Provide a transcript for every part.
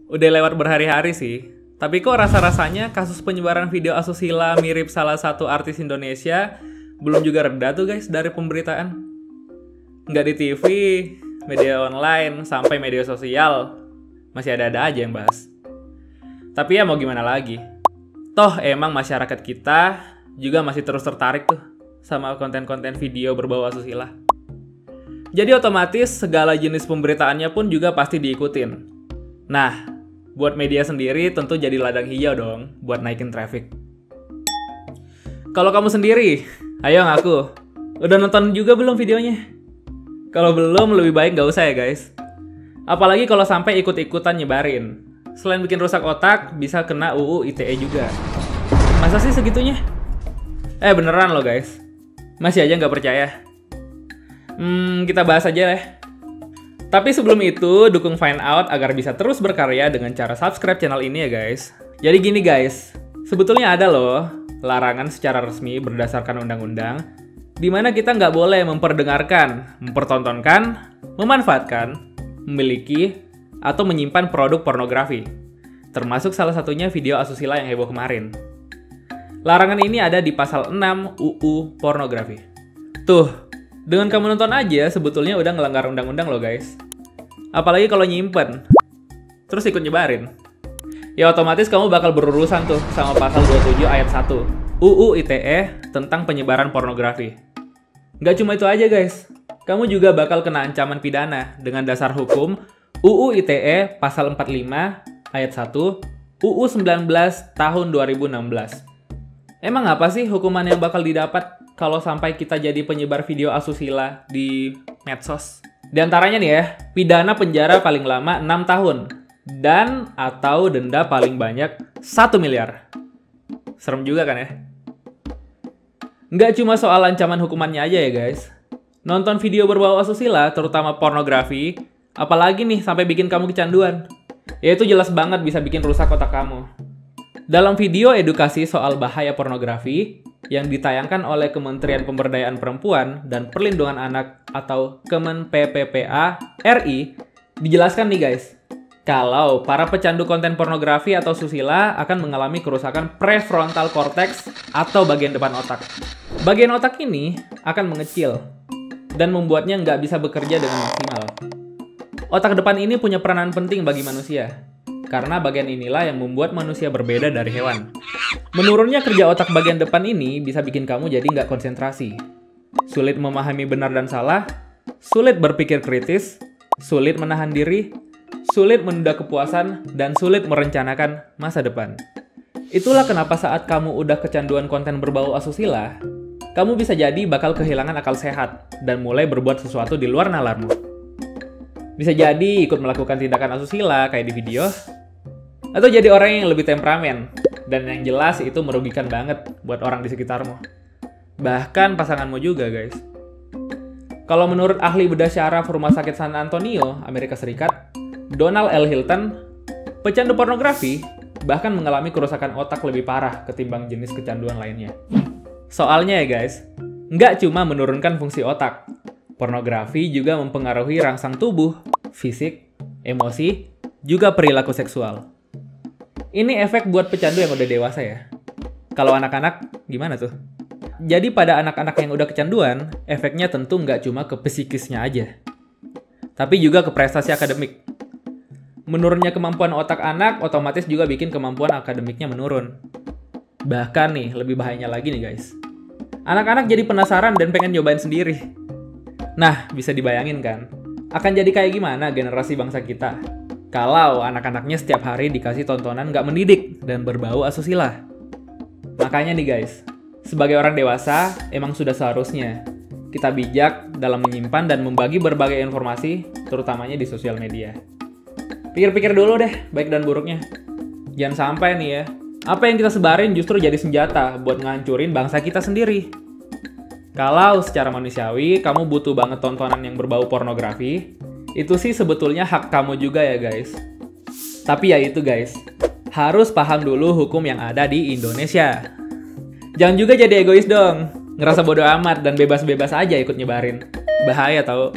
Udah lewat berhari-hari sih. Tapi kok rasa-rasanya kasus penyebaran video asusila mirip salah satu artis Indonesia belum juga reda tuh guys dari pemberitaan. Nggak di TV, media online, sampai media sosial. Masih ada-ada aja yang bahas. Tapi ya mau gimana lagi. Toh emang masyarakat kita juga masih terus tertarik tuh sama konten-konten video berbau asusila. Jadi otomatis segala jenis pemberitaannya pun juga pasti diikutin. Nah, buat media sendiri tentu jadi ladang hijau dong buat naikin traffic. Kalau kamu sendiri, ayo ngaku, udah nonton juga belum videonya? Kalau belum, lebih baik nggak usah ya guys. Apalagi kalau sampai ikut-ikutan nyebarin. Selain bikin rusak otak, bisa kena UU ITE juga. Masa sih segitunya? Beneran loh guys. Masih aja nggak percaya? Kita bahas aja deh. Tapi sebelum itu, dukung Find Out agar bisa terus berkarya dengan cara subscribe channel ini ya guys. Jadi gini guys, sebetulnya ada loh larangan secara resmi berdasarkan undang-undang di mana kita nggak boleh memperdengarkan, mempertontonkan, memanfaatkan, memiliki, atau menyimpan produk pornografi. Termasuk salah satunya video asusila yang heboh kemarin. Larangan ini ada di pasal 6 UU Pornografi. Tuh, dengan kamu nonton aja sebetulnya udah ngelanggar undang-undang loh guys. Apalagi kalau nyimpen, terus ikut nyebarin. Ya otomatis kamu bakal berurusan tuh sama pasal 27 ayat 1 UU ITE tentang penyebaran pornografi. Nggak cuma itu aja guys, kamu juga bakal kena ancaman pidana dengan dasar hukum UU ITE pasal 45 ayat 1 UU 19 tahun 2016. Emang apa sih hukuman yang bakal didapat kalau sampai kita jadi penyebar video asusila di medsos? Di antaranya nih ya, pidana penjara paling lama 6 tahun dan atau denda paling banyak 1 miliar. Serem juga kan ya? Nggak cuma soal ancaman hukumannya aja ya guys. Nonton video berbau asusila, terutama pornografi, apalagi nih sampai bikin kamu kecanduan. Ya itu jelas banget bisa bikin rusak otak kamu. Dalam video edukasi soal bahaya pornografi yang ditayangkan oleh Kementerian Pemberdayaan Perempuan dan Perlindungan Anak atau Kemen PPPA RI, dijelaskan nih guys, kalau para pecandu konten pornografi atau susila akan mengalami kerusakan prefrontal cortex atau bagian depan otak. Bagian otak ini akan mengecil dan membuatnya nggak bisa bekerja dengan maksimal. Otak depan ini punya peranan penting bagi manusia, karena bagian inilah yang membuat manusia berbeda dari hewan. Menurunnya kerja otak bagian depan ini bisa bikin kamu jadi nggak konsentrasi, sulit memahami benar dan salah, sulit berpikir kritis, sulit menahan diri, sulit menunda kepuasan, dan sulit merencanakan masa depan. Itulah kenapa saat kamu udah kecanduan konten berbau asusila, kamu bisa jadi bakal kehilangan akal sehat dan mulai berbuat sesuatu di luar nalarmu. Bisa jadi ikut melakukan tindakan asusila kayak di video, atau jadi orang yang lebih temperamen, dan yang jelas itu merugikan banget buat orang di sekitarmu. Bahkan pasanganmu juga guys. Kalau menurut ahli bedah syaraf Rumah Sakit San Antonio, Amerika Serikat, Donald L. Hilton, pecandu pornografi bahkan mengalami kerusakan otak lebih parah ketimbang jenis kecanduan lainnya. Soalnya ya guys, nggak cuma menurunkan fungsi otak, pornografi juga mempengaruhi rangsang tubuh, fisik, emosi, juga perilaku seksual. Ini efek buat pecandu yang udah dewasa ya. Kalau anak-anak, gimana tuh? Jadi pada anak-anak yang udah kecanduan, efeknya tentu nggak cuma ke psikisnya aja, tapi juga ke prestasi akademik. Menurunnya kemampuan otak anak, otomatis juga bikin kemampuan akademiknya menurun. Bahkan nih, lebih bahayanya lagi nih guys. Anak-anak jadi penasaran dan pengen nyobain sendiri. Nah, bisa dibayangin kan? Akan jadi kayak gimana generasi bangsa kita kalau anak-anaknya setiap hari dikasih tontonan nggak mendidik dan berbau asusila. Makanya nih guys, sebagai orang dewasa, emang sudah seharusnya kita bijak dalam menyimpan dan membagi berbagai informasi, terutamanya di sosial media. Pikir-pikir dulu deh, baik dan buruknya. Jangan sampai nih ya, apa yang kita sebarin justru jadi senjata buat ngancurin bangsa kita sendiri. Kalau secara manusiawi, kamu butuh banget tontonan yang berbau pornografi, itu sih sebetulnya hak kamu juga ya guys. Tapi ya itu guys, harus paham dulu hukum yang ada di Indonesia. Jangan juga jadi egois dong, ngerasa bodo amat dan bebas-bebas aja ikut nyebarin. Bahaya tau.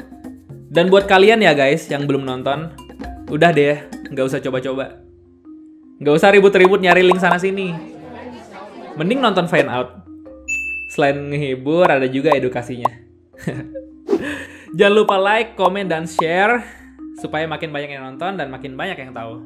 Dan buat kalian ya guys yang belum nonton, udah deh, nggak usah coba-coba. Nggak usah ribut-ribut nyari link sana-sini. Mending nonton Find Out. Selain ngehibur, ada juga edukasinya. Jangan lupa like, komen, dan share supaya makin banyak yang nonton dan makin banyak yang tahu.